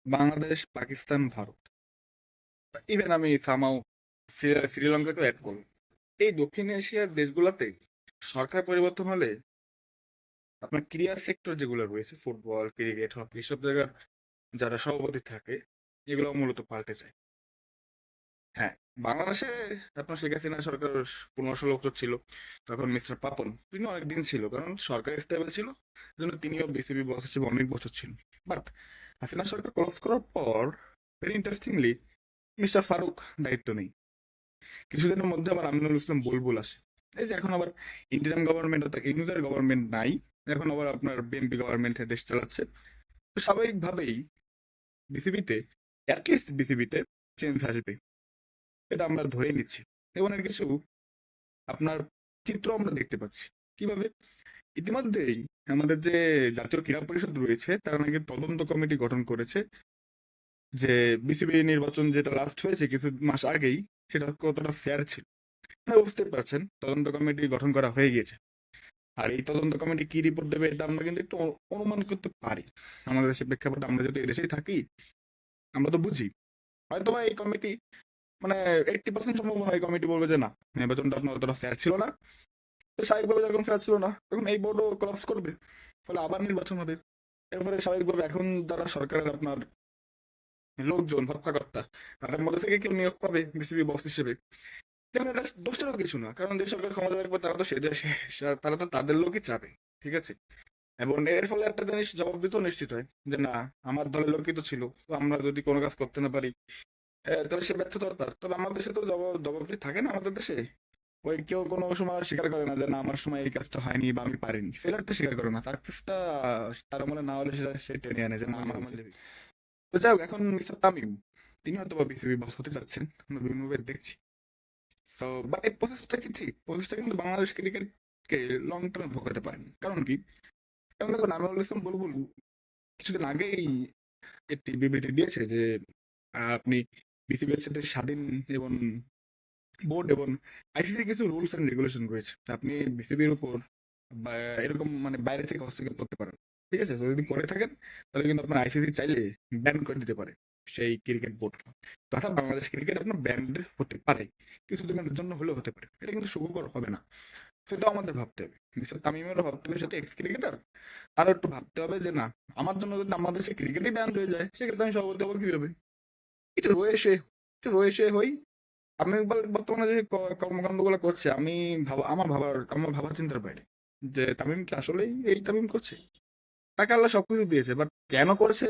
Bangladesh, Pakistan, Bharat. Even আমি সামাও শ্রীলঙ্কাকেও add করব। এই দক্ষিণ এশিয়ার দেশগুলোতে সরকার পরিবর্তন হলে আপনার ক্রীড়া সেক্টর যেগুলো রয়েছে ফুটবল, ক্রিকেট, হকি এসব জায়গার যারা সভাপতি থাকে এগুলো মূলত পাল্টে যায়। হ্যাঁ, বাংলাদেশে আপনার শেখ হাসিনা সরকার 15-16 বছর ছিল। তখন মিস্টার পাপন তিনি অনেকদিন ছিল, কারণ সরকার স্টেবল ছিল, জন্য তিনিও বিসিবি বস হিসেবে অনেক বছর ছিল। বাট হাসিনা সরকার ক্রস করার পর ভেরি ইন্টারেস্টিংলি মিস্টার ফারুক দায়িত্ব নেই। কিছুদিনের মধ্যে আবার আমিনুল ইসলাম বুলবুল আসে। এই যে এখন আবার ইন্টারিম গভর্নমেন্ট অর্থাৎ ইউনুসের গভর্নমেন্ট নাই, এখন আবার আপনার বিএনপি গভর্নমেন্ট দেশ চালাচ্ছে। তো স্বাভাবিকভাবেই বিসিবিতে অ্যাটলিস্ট বিসিবিতে চেঞ্জ আসবে, এটা আমরা ধরে নিচ্ছি। এবং এর কিছু আপনার চিত্র আমরা দেখতে পাচ্ছি। কিভাবে? ইতিমধ্যেই আমাদের যে জাতীয় ক্রীড়া পরিষদ রয়েছে তারা নাকি তদন্ত কমিটি গঠন করেছে যে বিসিবি নির্বাচন যেটা লাস্ট হয়েছে কিছু মাস আগেই সেটা কতটা ফেয়ার ছিল। আপনারা বুঝতে পারছেন তদন্ত কমিটি গঠন করা হয়ে গিয়েছে। আর এই তদন্ত কমিটি কি রিপোর্ট দেবে এটা আমরা কিন্তু একটু অনুমান করতে পারি। আমাদের দেশের প্রেক্ষাপটে আমরা যেহেতু এদেশেই থাকি আমরা তো বুঝি। হয়তোবা এই কমিটি মানে 80% সম্ভাবনা এই কমিটি বলবে যে না, নির্বাচনটা আপনার অতটা ফেয়ার ছিল না। তো স্বাভাবিকভাবে যখন ফেয়ার ছিল না তখন এই বোর্ডও ক্রস করবে, ফলে আবার নির্বাচন হবে। এরপরে স্বাভাবিকভাবে এখন যারা সরকারের আপনার লোকজন হত্যাকর্তা তাদের মধ্যে থেকে কেউ নিয়োগ পাবে বিসিবি বস হিসেবে। যেমন এটা দোষেরও কিছু না, কারণ যে সরকার ক্ষমতা থাকবে তারা তো সে দেশে তারা তো তাদের লোকই চাবে। ঠিক আছে, এবং এর ফলে একটা জিনিস জবাব দিতেও নিশ্চিত হয় যে না, আমার দলের লোকই তো ছিল, তো আমরা যদি কোনো কাজ করতে না পারি তাহলে সে ব্যর্থতা তার। তবে আমার দেশে তো জবাবদিহি থাকে না আমাদের দেশে। ওই কেউ কোনো সময় স্বীকার করে না যে না আমার সময় এই কাজটা হয়নি বা আমি পারিনি, ফেলারটা স্বীকার করে না, সাকসেসটা তার মনে না হলে সেটা সে টেনে আনে যে না আমার মধ্যে। তো যাই হোক, এখন মিস্টার তামিম তিনি হয়তো বা বিসিবি বস হতে চাচ্ছেন, আমরা বিভিন্নভাবে দেখছি। তো বাট এই প্রসেসটা কি ঠিক? প্রসেসটা কিন্তু বাংলাদেশ ক্রিকেটকে লং টার্মে ভোগাতে পারেনি। কারণ কি? কারণ দেখুন আমিনুল ইসলাম বুলবুল কিছুদিন আগেই একটি বিবৃতি দিয়েছে যে আপনি বিসিবি হচ্ছে একটা স্বাধীন এবং বোর্ড, এবং আইসিসি কিছু রুলস এন্ড রেগুলেশন রয়েছে, আপনি বিসিবির উপর বা এরকম মানে বাইরে থেকে হস্তক্ষেপ করতে পারেন। ঠিক আছে, তো যদি করে থাকেন তাহলে কিন্তু আপনার আইসিসি চাইলে ব্যান করে দিতে পারে সেই ক্রিকেট বোর্ডকে। তথা বাংলাদেশ ক্রিকেট আপনার ব্যান্ড হতে পারে, কিছুদিনের জন্য হলেও হতে পারে, এটা কিন্তু সুখকর হবে না। সেটাও আমাদের ভাবতে হবে, মিস্টার তামিমেরও ভাবতে হবে, সেটা এক্স ক্রিকেটার। আরো একটু ভাবতে হবে যে না, আমার জন্য যদি আমাদের সেই ক্রিকেটই ব্যান হয়ে যায় সেক্ষেত্রে আমি সভাপতি হবো কিভাবে? এটা রয়েছে, এটা রয়েছে হই। আমি বর্তমানে যে কর্মকাণ্ডগুলো করছে আমি আমার ভাবার চিন্তার বাইরে যে তামিম কি আসলেই এই তামিম করছে। তাকে আল্লাহ সবকিছু দিয়েছে, বাট কেন করছে